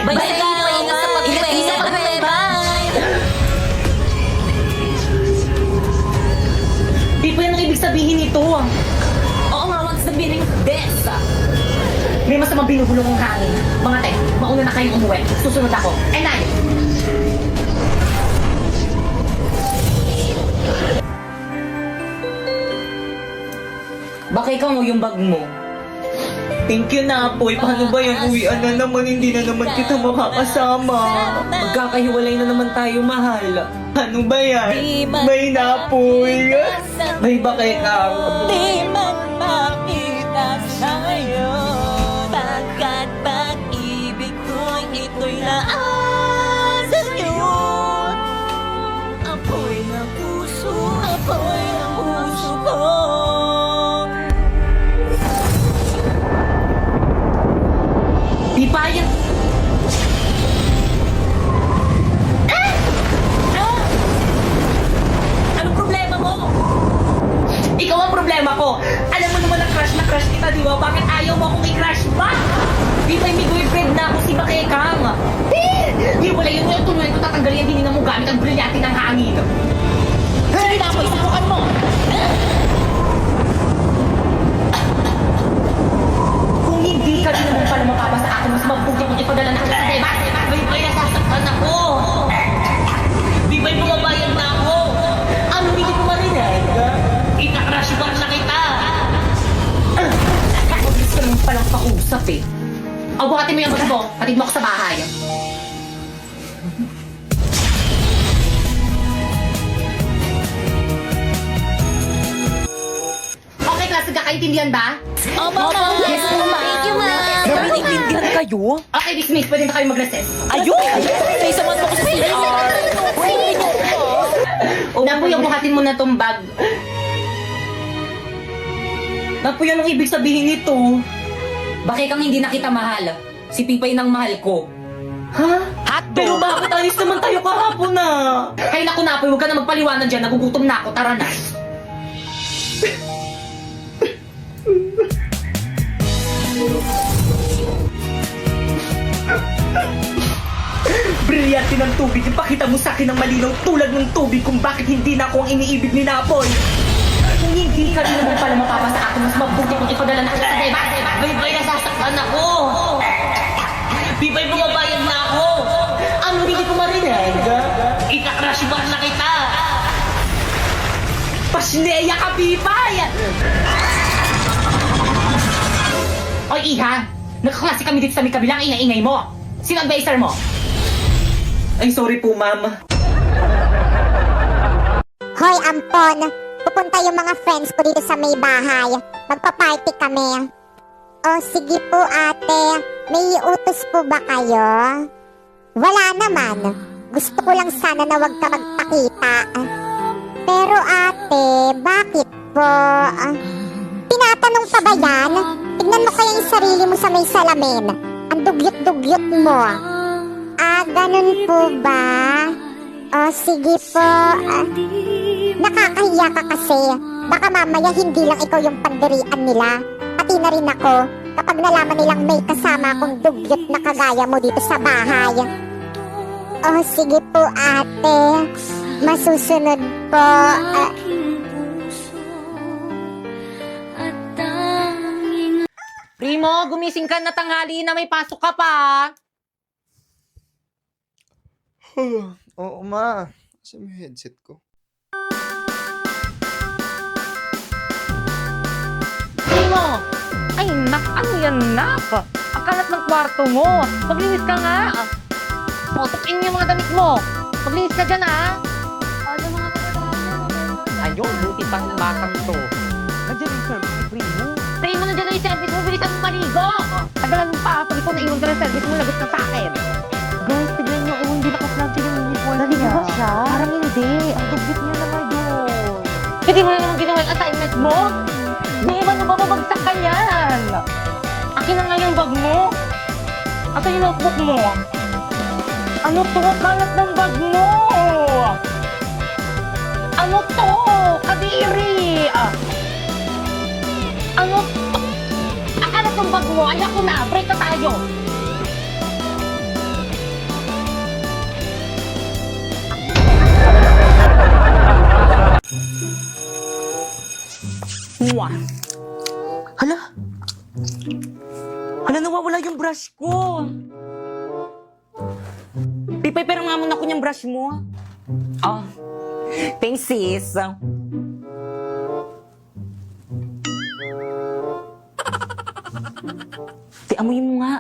Bye-bye! Ingat sa pag-uwi! Ingat sa pag-uwi! Bye! Di po yan ang ibig sabihin nito. Oo nga, what's the meaning of this? May masamang binubulong ang hangin. Mga te, mauna na kayong umuwi. Susunod ako. And I... Baka ikaw mo yung bag mo. Thank you na, Apoy. Paano ba yan? Uwian na naman. Hindi na naman kita makakasama. Magkakahiwalay na naman tayo, mahal. Ano ba yan? May na, Apoy. May ba kay Kang? Di man makita sa'yo Pagkat pag-ibig ko'y ito'y laan sa'yo Apoy ng puso ko Di pa yan. Anong problema mo? Ikaw ang problema ko. Alam mo naman na crush kita, di ba? Bakit ayaw mo akong i-crush back? Di ba may boyfriend na ako si Bakekang? Di wala yun yung tuloy ko tatanggalin hindi na mo gamit ang brilyante ng hangin. Sige na, Apoy, subukan mo! Kung hindi ka din naman pala mapapa sa akin, mas mabuti kung ipadala na kita sa diba? May nasasaktan ako. Di ba'y bumabayad na ako? Ano, hindi ko marinig? Ika-crush back na kita. Gusto ka naman palang pausap eh. O, buhatin mo yung bag mo. Hatid mo ako sa bahay. Okay, klase, kakaintindihan ba? Oh, Mama! Yes, Mama! Thank you, Ma! Grabe, naiintindihan kayo? Okay, dismiss. Pwede na kayo mag-recess. Ayun! May saman mo ko sa CR! Napoy, buhatin mo na tong bag. Napoy, anong ibig sabihin nito? Bakit kang hindi na kita mahal? Si Pipay nang mahal ko. Ha? Hotdog! Pero bakit ayos naman tayo kahapon na? Ay naku, Napoy, huwag ka na magpaliwanag dyan. Nagugutom na ako. Tara na. Brilyante ng tubig. Ipakita mo sa akin ng malinaw tulad ng tubig kung bakit hindi na ako ang iniibig ni Napoy. Kung hindi ka rin naman pala mapapa sa akin, mas mabuti kung ipadala na kita sa diba? Bay, nasasaktan ako. Bibay, bumabayad na ako. Ano, hindi ko marinig? Ika-crush back na kita. Pasneya ka, Bibay! Oy, Iha! Nagkaklase kami dito sa may kabilang ingay-ingay mo. Sino advisor mo? Ay, sorry po, ma'am. Hoy, Ampon! Pupunta yung mga friends ko dito sa may bahay. Magpa-party kami. Oh, sige po, ate. May utos po ba kayo? Wala naman. Gusto ko lang sana na wag ka magpakita. Pero ate, bakit po? Tinatanong pa ba yan? Tignan mo kaya yung sarili mo sa may salamin. Ang dugyot-dugyot mo. Ganun po ba? Oh, sige po. Nakakahiya ka kasi. Baka mamaya hindi lang ikaw yung pandirian nila. Pati na rin ako kapag nalaman nilang may kasama akong dugyot na kagaya mo dito sa bahay. Oh, sige po ate. Masusunod po. Primo, gumising ka na, tanghali na, may pasok ka pa. Oo, ma. Kasi may headset ko. Primo! Ay, ano yan, nak? Ang kalat ng kwarto mo. Maglinis ka nga. O, tukin yung mga damit mo. Maglinis ka dyan, ha? Ano mga ayun, buti pang batang to. Nandiyan yung service ni Primo. Primo, nandiyan na yung service mo. Bilisan mo maligo. Tagalan mo pa. Pag ikaw naiwan ka ng service mo, lagot ka sa akin. Guys, tignan niyo, hindi naka-plug din yung uniform niya. Naligo ba siya? Parang hindi. Ang dugyot niya naman yun. Hindi mo na naman ginawa yung assignment mo? Naiwan mo ba mabagsak ka yan? Akin na nga yung bag mo. Asa yung notebook mo? Ano to? Kalat ng bag mo! Ano to? Kadiri! Ano to? Akalat ng bag mo? Ayak ko na! Break na tayo! yung brush ko. Pipay, pero nga muna ko yung brush mo. Oh, thanks sis. Amuyin mo nga.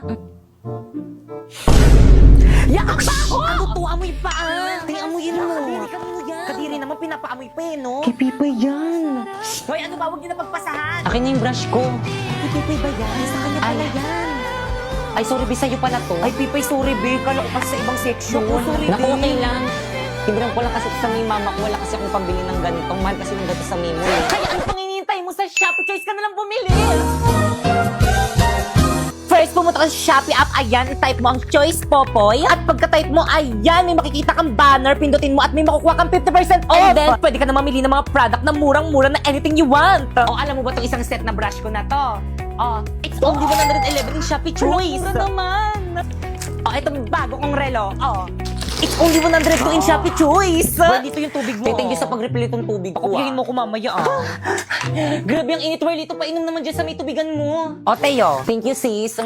Yaak pa ako! Ano to? Amoy pa ah! Amuyin mo. Kadiri ka mo yan. Kadiri naman, pinapaamoy pa eh, no? Kay Pipay yan. Hoy, ano ba? Huwag niyo na pagpasahan. Akin na yung brush ko. Kay Pipay ba yan? Sa kanya pala yan. Ay, sorry, Bi, sa'yo pala to. Ay, Pipay, sorry, Bi. Kala ko kasi sa ibang section. Naku, okay lang. Tindiran ko lang kasi sa may mama ko. Wala kasi akong pambili ng ganitong. Mahal kasi yung gato sa Mimo. Kaya ano pang hinihintay mo sa Shopee? Choice ka na lang bumili. First, pumunta ka sa Shopee app, ayan, type mo ang Choice Popoy. At pagka-type mo, ayan, may makikita kang banner, pindutin mo at may makukuha kang 50% off. And then, pwede ka na mamili ng mga product na murang-mura na anything you want. O, alam mo ba itong isang set na brush ko na to? O, it's only 111 in Shopee Choice. Mura naman. O, itong bago kong relo. O, it's only 102 in Shopee Choice. Well, dito yung tubig mo. Thank you sa pag-refill itong tubig ko. Pakupihin mo ko mamaya Grabe ang init, Whirly. Ito painom naman dyan sa may tubigan mo. O, Teo. Thank you, sis.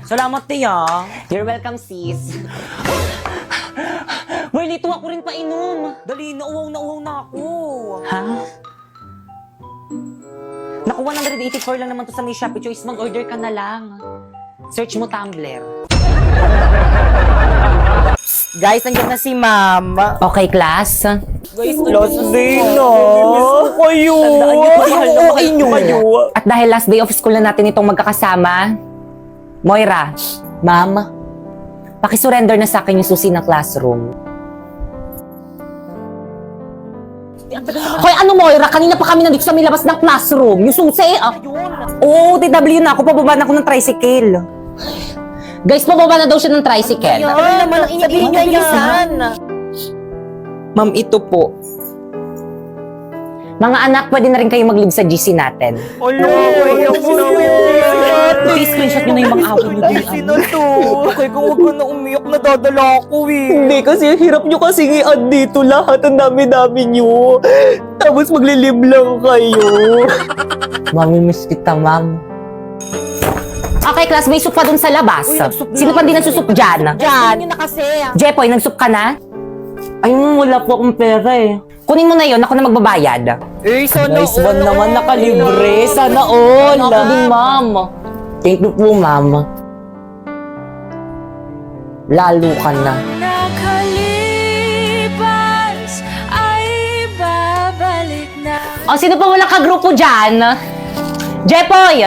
Salamat, Tia. You're welcome, sis. Whirly, tuwa ko rin painom. Dali, nauwaw na ako. Ha? Naku, 184 lang naman to sa may Shopee Choice. Mag-order ka na lang. Search mo Tumblr. Guys, nandiyan na si Ma'am. Okay, class. Guys, last day na. Kayo. At dahil last day of school na natin itong magkakasama, Moira, Ma'am, pakisurrender na sa akin yung susi ng classroom. Hoy, ano Moira? Kanina pa kami nandito sa may labas ng classroom. Yung susi, Oo, TW na ako. Pababa na ako ng tricycle. Guys, pababa na daw siya ng tricycle. Ano naman ang iniiwan niya yan? Ma'am, ito po. Mga anak, pwede na rin kayo mag-leave sa GC natin. I-screenshot nyo na yung mga awin nyo din. Sino to? Okay, kung huwag ka na umiyak, nadadala ako eh. Hindi, kasi hirap nyo kasi i-add dito lahat. Ang dami-dami nyo. Tapos magli-live lang kayo. Mami-miss kita, ma'am. Okay, class, may soup pa dun sa labas. Sino pa din nagsusup dyan? Dyan. Jepoy, nagsup ka na? Ay, wala po akong pera eh. Kunin mo na yon, ako na magbabayad. Eh, sana Nice one naman, nakalibre. Sana all. Ako din, ma'am. Thank you po, ma'am. Lalo ka na. Nakalipas ay babalik na. O, sino pa walang kagrupo dyan? Jepoy!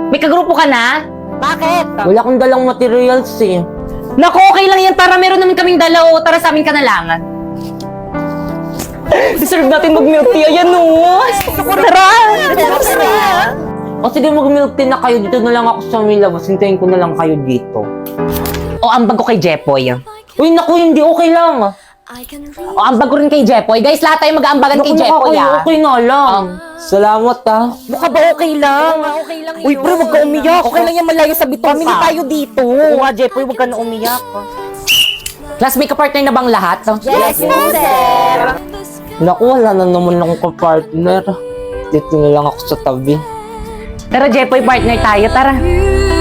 May kagrupo ka na? Bakit? Wala akong dalang materials eh. Naku, okay lang yan. Para meron naman kaming dala o tara sa amin ka na lang. Deserve natin mag-milk tea. Ayan o. Tara! O sige, mag-milk tea na kayo. Dito na lang ako sa may labas. Hintayin ko na lang kayo dito. O, ambag ko kay Jepoy. Uy, naku, hindi. Okay lang. O, ambag ko rin kay Jepoy. Guys, lahat tayo mag-aambagan kay Jepoy, Okay na lang. Salamat, Mukha ba okay lang? Okay lang yun. Uy, pre, wag ka umiyak. Okay lang yan, malayo sa bituin. Family tayo dito. Oo nga, Jepoy, wag ka na umiyak. Class, may kapartner na bang lahat? Yes, sir. Naku, wala na naman akong kapartner. Dito na lang ako sa tabi. Tara, Jepoy, partner tayo. Tara.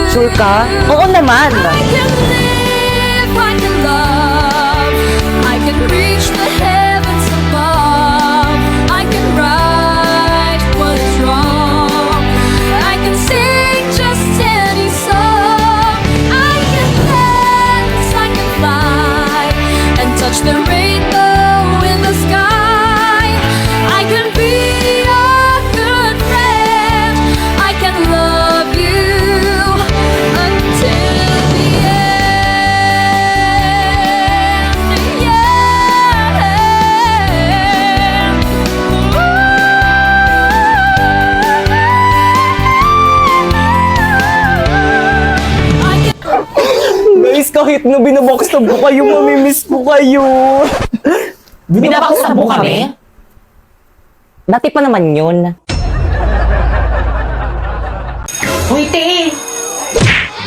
Sure ka? Oo naman. I can live, I can love, I can reach the heavens above, I can right what is wrong, I can sing just any song, I can dance, I can fly, and touch the rainbow in the sky, I can be a good friend, I can love you until the end. Guys, kahit na binabakstab ko kayo, mamimiss ko kayo. Binabakstab mo kami? Dati pa naman yun. Uy, te!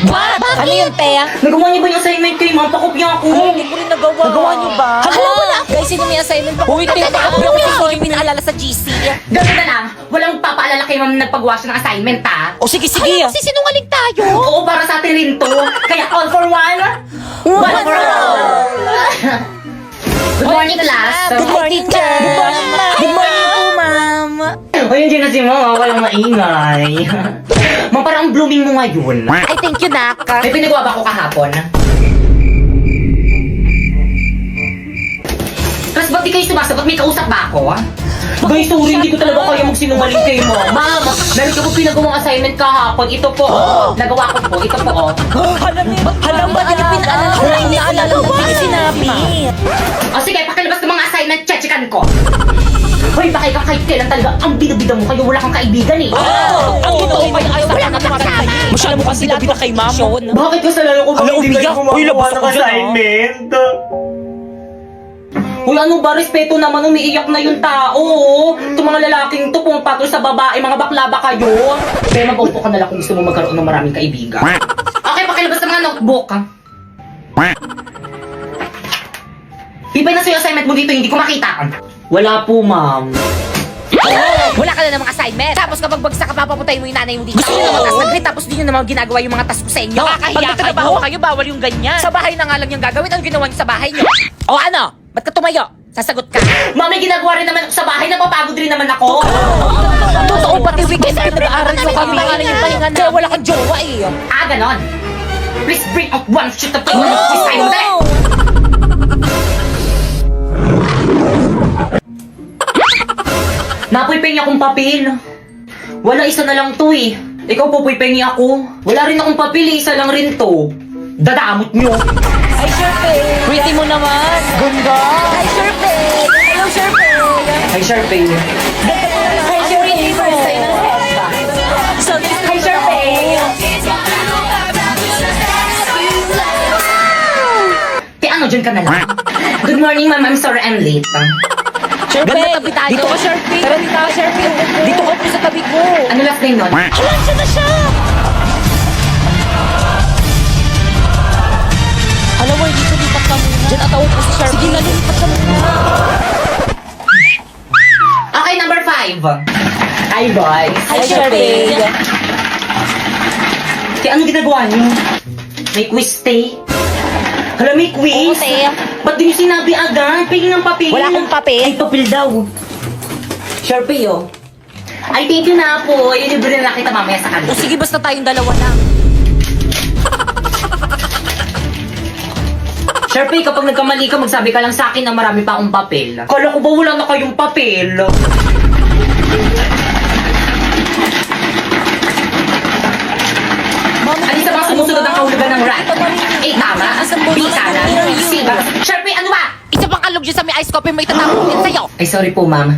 Bakit Ano yun, Tea? Nagawa niyo ba yung assignment kay ma'am? Pakopya ako. Hindi ko rin nagawa. Nagawa niyo ba? Hala, wala. Guys, sino may assignment pa? Uy, Tea, ako yung pinaalala sa GC. Ganun na lang. Walang papaalala kay ma'am na nagpagawa siya ng assignment, ha? O sige, sige. Kasi sinungaling tayo. Oo, para sa atin rin to. Kaya all for one, one for all. Good morning, class. Good morning, teacher. Good morning, ma'am. Good morning po, ma'am. O, yun dyan na si mama. Walang maingay. Ma'am, parang ang blooming mo ngayon. Ay, thank you, Nak. May pinagawa ba ako kahapon? Tapos ba't di kayo sumasagot? May kausap ba ako? Guys, sorry, hindi ko talaga kaya magsinungaling kayo, ma'am. Ma'am, dahil ko po pinagawang assignment kahapon. Ito po, nagawa ko po. Ito po, Hala, ba nila pinaalala ko? Ay, naalala mo ba? Sinabi. O sige, pakilabas ng mga assignment, chechikan ko. Hoy, bakit ka kahit kailan talaga ang bida-bida mo kayo? Wala kang kaibigan eh. Ang totoo pa yung wala ka kasama. Masyado mo kasi bida kay ma'am. Bakit kasalanan ko ba hindi kayo gumagawa ng assignment? Uy, ano ba? Respeto naman, umiiyak na yung tao. Itong mga lalaking to, pumapatol sa babae, mga bakla ba kayo? Kaya mag-upo ka na lang kung gusto mo magkaroon ng maraming kaibigan. Okay, pakilabas ng mga notebook. Ibay na sa'yo assignment mo dito, hindi ko makita. Wala po, ma'am. Wala ka na namang assignment. Tapos kapag bagsak ka, papapuntayin mo yung nanay mo dito. Gusto nyo naman task nag-grade, tapos di nyo naman ginagawa yung mga task ko sa inyo. Nakakahiya kayo. Pag nagtatrabaho kayo, bawal yung ganyan. Sa bahay na nga lang yung gagawin. Ano ginawa nyo sa bahay nyo? O ano? Ba't ka tumayo? Sasagot ka. Ma'am, may ginagawa rin naman ako sa bahay, napapagod rin naman ako. Totoo, pati weekend na nag-aaral nyo kami. Kaya wala kang jowa eh. Ah, ganon. Please bring out one sheet of paper. Please sign mo dali. Napuy-pengi akong papel. Wala, isa na lang to eh. Ikaw pupuy-pengi ako. Wala rin akong papel eh, isa lang rin to. Dadamot nyo. Ay, Sharpay. Pretty mo naman. Ganda. Hi, Sharpay. Hello, Sharpay. Hi, Sharpay. Hi, Sharpay. First time na Hi, Sharpay. Kaya ano, dyan ka na lang. Good morning, ma'am. I'm sorry I'm late. Sharpay. Tabi tayo. Dito ka, Sharpay. Tara, dito ka, Sharpay. Dito ka po sa tabi ko. Ano last name nun? Hala, siya na siya. Alam mo, dito lipat ka muna. Diyan ataw po si Sharpay. Sige na, lipat ka muna. Okay, number 5. Hi, boys. Hi, Sharpay. Kaya ano ginagawa niyo? May quiz, te. Hala, may quiz? Oo, te. Ba't di niyo sinabi agad? Pingin ng papel. Wala akong papel. Ay, papel daw. Sharpay, oh. Ay, thank you na po. Ilibre na kita mamaya sa O kanila. sige, basta tayong dalawa lang. Sharpay, kapag nagkamali ka, magsabi ka lang sa akin na marami pa akong papel. Kala ko ba wala na kayong papel? Alin sa mga sumusunod ang kahulugan ng rat? A, tama. B, kanan. C, ba? Sharpay, ano ba? Isa pang kalog dyan sa may ice coffee mo itatapon din sa'yo. Ay, sorry po, ma'am.